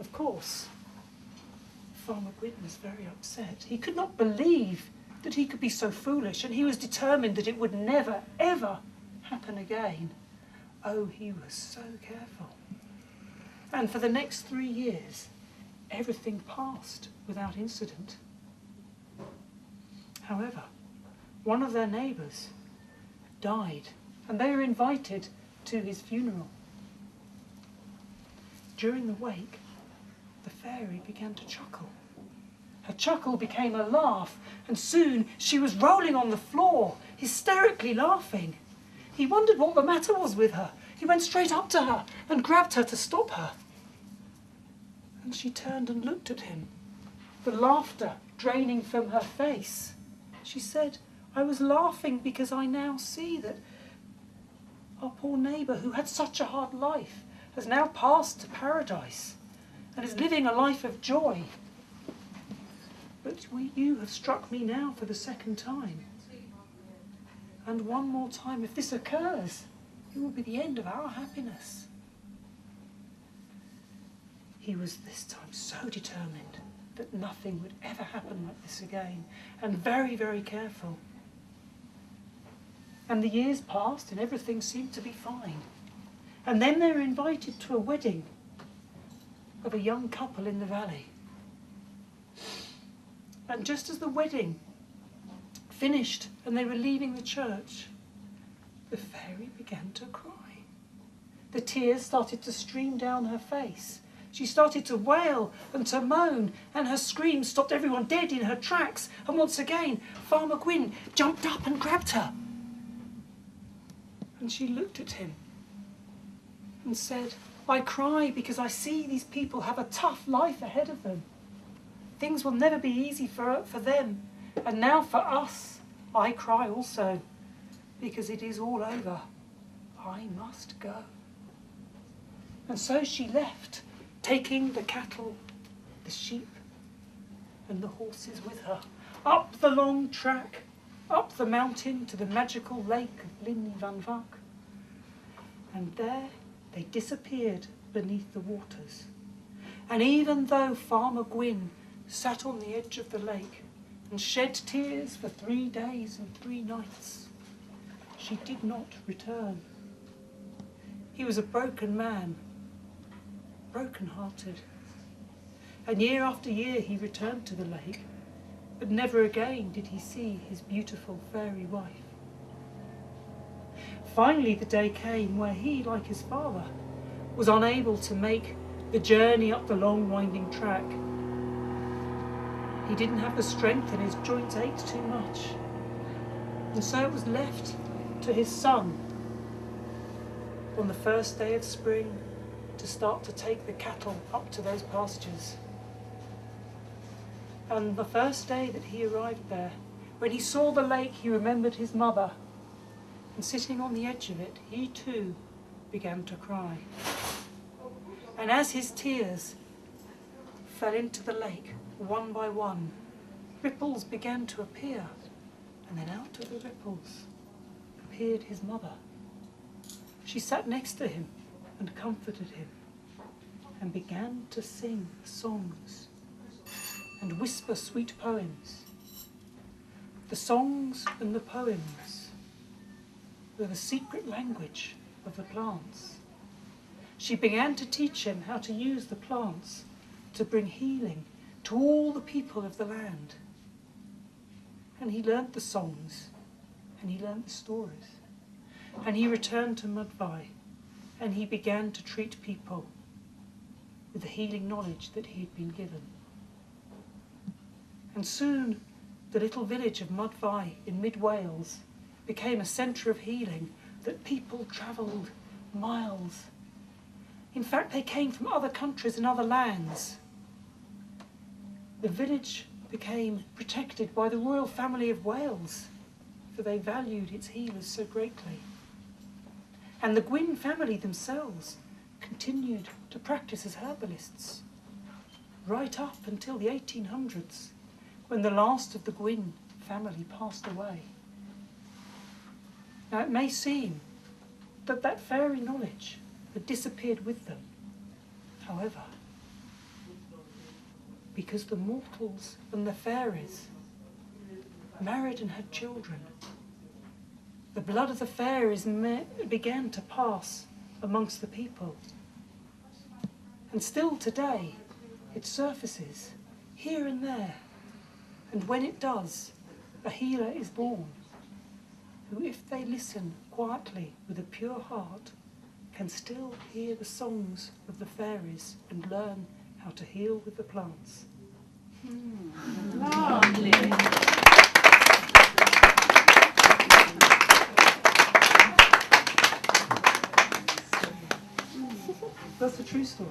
Of course, Farmer Gwyn was very upset. He could not believe that he could be so foolish, and he was determined that it would never, ever happen again. Oh, he was so careful. And for the next 3 years, everything passed without incident. However, one of their neighbours died, and they were invited to his funeral. During the wake, the fairy began to chuckle. Her chuckle became a laugh, and soon she was rolling on the floor, hysterically laughing. He wondered what the matter was with her. He went straight up to her and grabbed her to stop her. And she turned and looked at him, the laughter draining from her face. She said, "I was laughing because I now see that our poor neighbour, who had such a hard life, has now passed to paradise and is living a life of joy. But you have struck me now for the second time. And one more time, if this occurs, it will be the end of our happiness." He was this time so determined that nothing would ever happen like this again, and very, very careful. And the years passed and everything seemed to be fine. And then they were invited to a wedding of a young couple in the valley. And just as the wedding finished and they were leaving the church, the fairy began to cry. The tears started to stream down her face. She started to wail and to moan, and her screams stopped everyone dead in her tracks. And once again, Farmer Gwyn jumped up and grabbed her. And she looked at him and said, "I cry because I see these people have a tough life ahead of them. Things will never be easy for them. And now for us, I cry also, because it is all over. I must go." And so she left, taking the cattle, the sheep, and the horses with her, up the long track, up the mountain to the magical lake of Llyn Fan Fach. And there they disappeared beneath the waters. And even though Farmer Gwyn sat on the edge of the lake and shed tears for 3 days and 3 nights, she did not return. He was a broken man, broken-hearted. And year after year he returned to the lake, but never again did he see his beautiful fairy wife. Finally the day came where he, like his father, was unable to make the journey up the long winding track. He didn't have the strength and his joints ached too much. And so it was left to his son on the first day of spring to start to take the cattle up to those pastures. And the first day that he arrived there, when he saw the lake, he remembered his mother. And sitting on the edge of it, he too began to cry. And as his tears fell into the lake, one by one, ripples began to appear. And then out of the ripples appeared his mother. She sat next to him and comforted him, and began to sing songs and whisper sweet poems. The songs and the poems were the secret language of the plants. She began to teach him how to use the plants to bring healing to all the people of the land. And he learnt the songs, and he learnt the stories. And he returned to Mudvi, and he began to treat people with the healing knowledge that he had been given. And soon the little village of Mudvi in mid-Wales became a centre of healing, that people travelled miles. In fact, they came from other countries and other lands. The village became protected by the royal family of Wales, for they valued its healers so greatly. And the Gwyn family themselves continued to practice as herbalists, right up until the 1800s, when the last of the Gwyn family passed away. Now it may seem that that fairy knowledge had disappeared with them. However, because the mortals and the fairies married and had children. The blood of the fairies began to pass amongst the people. And still today, it surfaces here and there. And when it does, a healer is born, who, if they listen quietly with a pure heart, can still hear the songs of the fairies and learn how to heal with the plants. Lovely. That's a true story.